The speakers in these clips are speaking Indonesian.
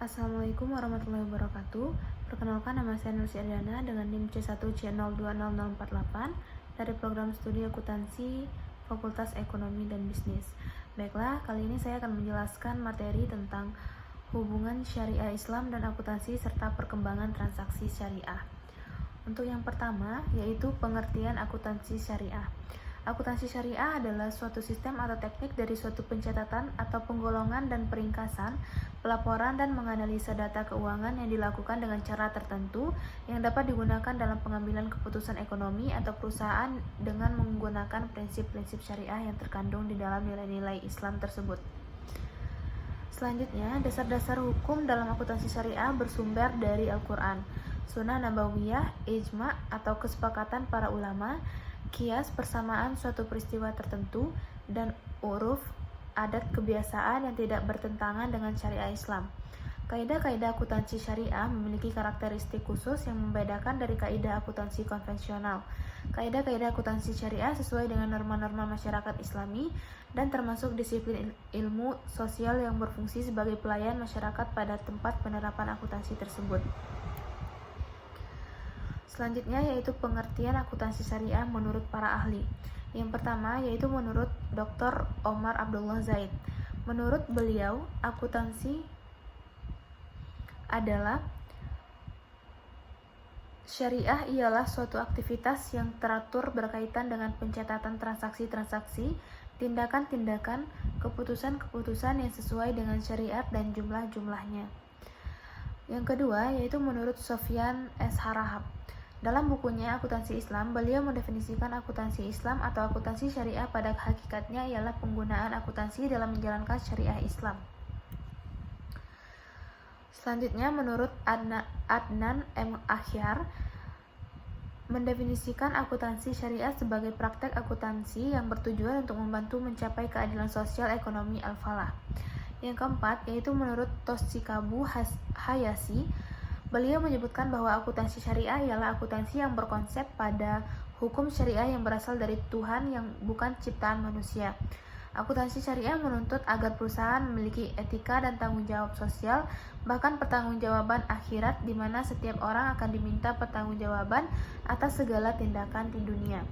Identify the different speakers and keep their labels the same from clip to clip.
Speaker 1: Assalamualaikum warahmatullahi wabarakatuh. Perkenalkan, nama saya Nursi Adriana dengan NIM C1C020048 dari program studi akuntansi Fakultas Ekonomi dan Bisnis. Baiklah, kali ini saya akan menjelaskan materi tentang hubungan syariah Islam dan akuntansi serta perkembangan transaksi syariah. Untuk yang pertama, yaitu pengertian akuntansi syariah. Akuntansi syariah adalah suatu sistem atau teknik dari suatu pencatatan atau penggolongan dan peringkasan, pelaporan dan menganalisa data keuangan yang dilakukan dengan cara tertentu yang dapat digunakan dalam pengambilan keputusan ekonomi atau perusahaan dengan menggunakan prinsip-prinsip syariah yang terkandung di dalam nilai-nilai Islam tersebut. Selanjutnya, dasar-dasar hukum dalam akuntansi syariah bersumber dari Al-Quran, Sunnah Nabawiyah, Ijma' atau kesepakatan para ulama, kias persamaan suatu peristiwa tertentu, dan uruf, adat kebiasaan yang tidak bertentangan dengan syariah Islam. Kaidah-kaidah akuntansi syariah memiliki karakteristik khusus yang membedakan dari kaidah akuntansi konvensional. Kaidah-kaidah akuntansi syariah sesuai dengan norma-norma masyarakat Islami dan termasuk disiplin ilmu sosial yang berfungsi sebagai pelayan masyarakat pada tempat penerapan akuntansi tersebut. Selanjutnya yaitu pengertian akuntansi syariah menurut para ahli. Yang pertama yaitu menurut Dr. Omar Abdullah Zaid. Menurut beliau, akuntansi adalah syariah ialah suatu aktivitas yang teratur berkaitan dengan pencatatan transaksi-transaksi, tindakan-tindakan, keputusan-keputusan yang sesuai dengan syariat dan jumlah-jumlahnya. Yang kedua yaitu menurut Sofyan S. Harahap. Dalam bukunya Akuntansi Islam, beliau mendefinisikan akuntansi Islam atau akuntansi syariah pada hakikatnya ialah penggunaan akuntansi dalam menjalankan syariah Islam. Selanjutnya, menurut Adnan M. Akhyar, mendefinisikan akuntansi syariah sebagai praktek akuntansi yang bertujuan untuk membantu mencapai keadilan sosial ekonomi al-falah. Yang keempat, yaitu menurut Toshikabu Hayashi, beliau menyebutkan bahwa akuntansi syariah ialah akuntansi yang berkonsep pada hukum syariah yang berasal dari Tuhan yang bukan ciptaan manusia. Akuntansi syariah menuntut agar perusahaan memiliki etika dan tanggung jawab sosial, bahkan pertanggungjawaban akhirat di mana setiap orang akan diminta pertanggungjawaban atas segala tindakan di dunia.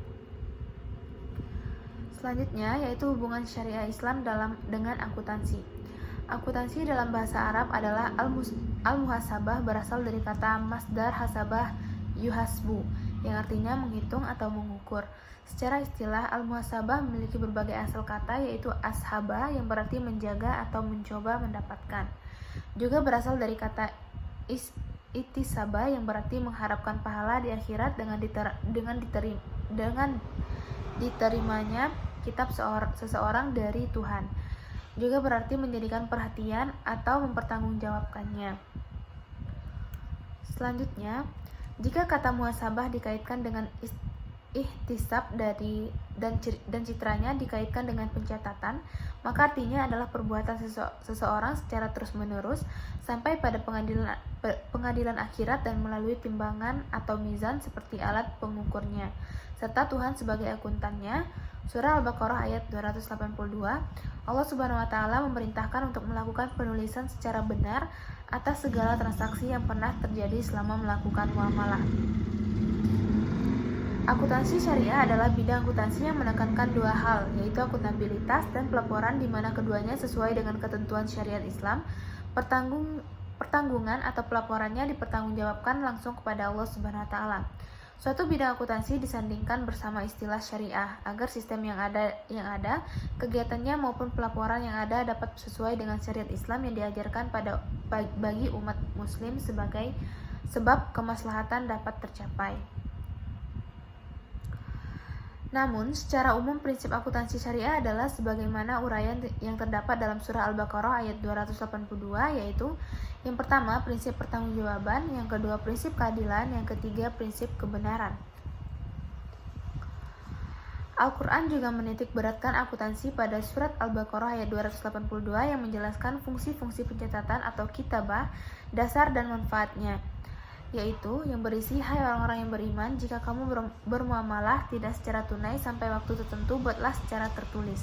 Speaker 1: Selanjutnya yaitu hubungan syariah Islam dengan akuntansi. Akuntansi dalam bahasa Arab adalah al-muhasabah, berasal dari kata masdar hasabah yuhasbu yang artinya menghitung atau mengukur. Secara istilah, al-muhasabah memiliki berbagai asal kata, yaitu ashaba yang berarti menjaga atau mencoba mendapatkan. Juga berasal dari kata itisaba yang berarti mengharapkan pahala di akhirat dengan diterimanya kitab seseorang dari Tuhan. Juga berarti menjadikan perhatian atau mempertanggungjawabkannya. Selanjutnya, jika kata muhasabah dikaitkan dengan ihtisab dan citranya dikaitkan dengan pencatatan, maka artinya adalah perbuatan seseorang secara terus-menerus sampai pada pengadilan akhirat dan melalui timbangan atau mizan seperti alat pengukurnya, serta Tuhan sebagai akuntannya. Surah Al-Baqarah ayat 282, Allah Subhanahu wa Ta'ala memerintahkan untuk melakukan penulisan secara benar atas segala transaksi yang pernah terjadi selama melakukan muamalah. Akuntansi syariah adalah bidang akuntansi yang menekankan dua hal, yaitu akuntabilitas dan pelaporan, di mana keduanya sesuai dengan ketentuan syariat Islam. Pertanggungan atau pelaporannya dipertanggungjawabkan langsung kepada Allah Subhanahu wa Ta'ala. Suatu bidang akuntansi disandingkan bersama istilah syariah agar sistem yang ada, kegiatannya maupun pelaporan yang ada dapat sesuai dengan syariat Islam yang diajarkan bagi umat muslim sebagai sebab kemaslahatan dapat tercapai. Namun, secara umum prinsip akuntansi syariah adalah sebagaimana uraian yang terdapat dalam surah Al-Baqarah ayat 282, yaitu yang pertama, prinsip pertanggungjawaban, yang kedua, prinsip keadilan, yang ketiga, prinsip kebenaran. Al-Quran juga menitik beratkan akuntansi pada surat Al-Baqarah ayat 282 yang menjelaskan fungsi-fungsi pencatatan atau kitabah, dasar dan manfaatnya, yaitu yang berisi, hai orang-orang yang beriman, jika kamu bermuamalah tidak secara tunai sampai waktu tertentu, buatlah secara tertulis.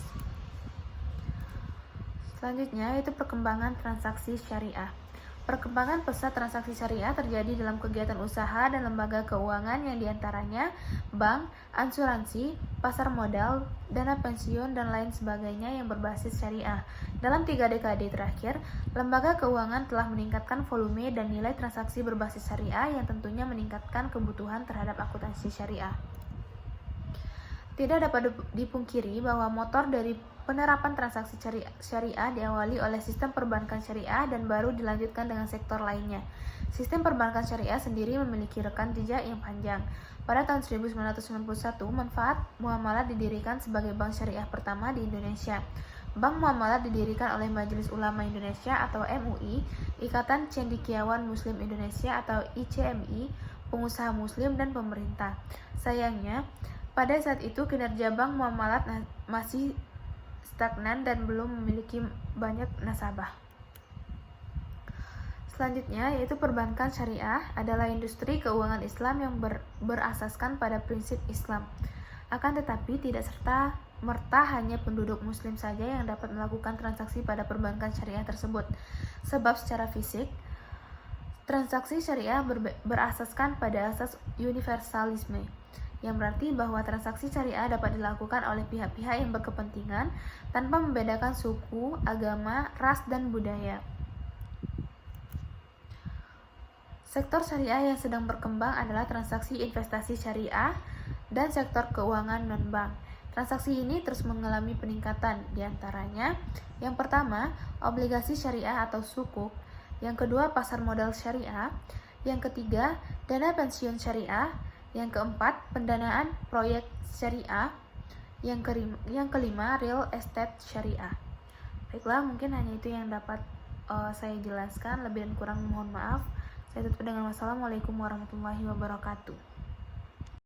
Speaker 1: Selanjutnya yaitu perkembangan transaksi syariah. Perkembangan pesat transaksi syariah terjadi dalam kegiatan usaha dan lembaga keuangan yang diantaranya bank, asuransi, pasar modal, dana pensiun, dan lain sebagainya yang berbasis syariah. Dalam 3 dekade terakhir, lembaga keuangan telah meningkatkan volume dan nilai transaksi berbasis syariah yang tentunya meningkatkan kebutuhan terhadap akuntansi syariah. Tidak dapat dipungkiri bahwa motor dari penerapan transaksi syariah diawali oleh sistem perbankan syariah dan baru dilanjutkan dengan sektor lainnya. Sistem perbankan syariah sendiri memiliki rekam jejak yang panjang. Pada tahun 1991, Manfaat Muamalat didirikan sebagai bank syariah pertama di Indonesia. Bank Muamalat didirikan oleh Majelis Ulama Indonesia atau MUI, Ikatan Cendekiawan Muslim Indonesia atau ICMI, pengusaha muslim, dan pemerintah. Sayangnya, pada saat itu kinerja Bank Muamalat masih stagnan dan belum memiliki banyak nasabah. Selanjutnya yaitu perbankan syariah adalah industri keuangan Islam yang berasaskan pada prinsip Islam. Akan tetapi tidak serta-merta hanya penduduk muslim saja yang dapat melakukan transaksi pada perbankan syariah tersebut. Sebab secara fisik, transaksi syariah berasaskan pada asas universalisme, yang berarti bahwa transaksi syariah dapat dilakukan oleh pihak-pihak yang berkepentingan tanpa membedakan suku, agama, ras, dan budaya. Sektor syariah yang sedang berkembang adalah transaksi investasi syariah dan sektor keuangan non-bank. Transaksi ini terus mengalami peningkatan, diantaranya yang pertama, obligasi syariah atau sukuk, yang kedua, pasar modal syariah, yang ketiga, dana pensiun syariah, yang keempat, pendanaan proyek syariah, yang kelima, real estate syariah. Baiklah, mungkin hanya itu yang dapat saya jelaskan. Lebih dan kurang mohon maaf. Saya tutup dengan wassalamualaikum warahmatullahi wabarakatuh.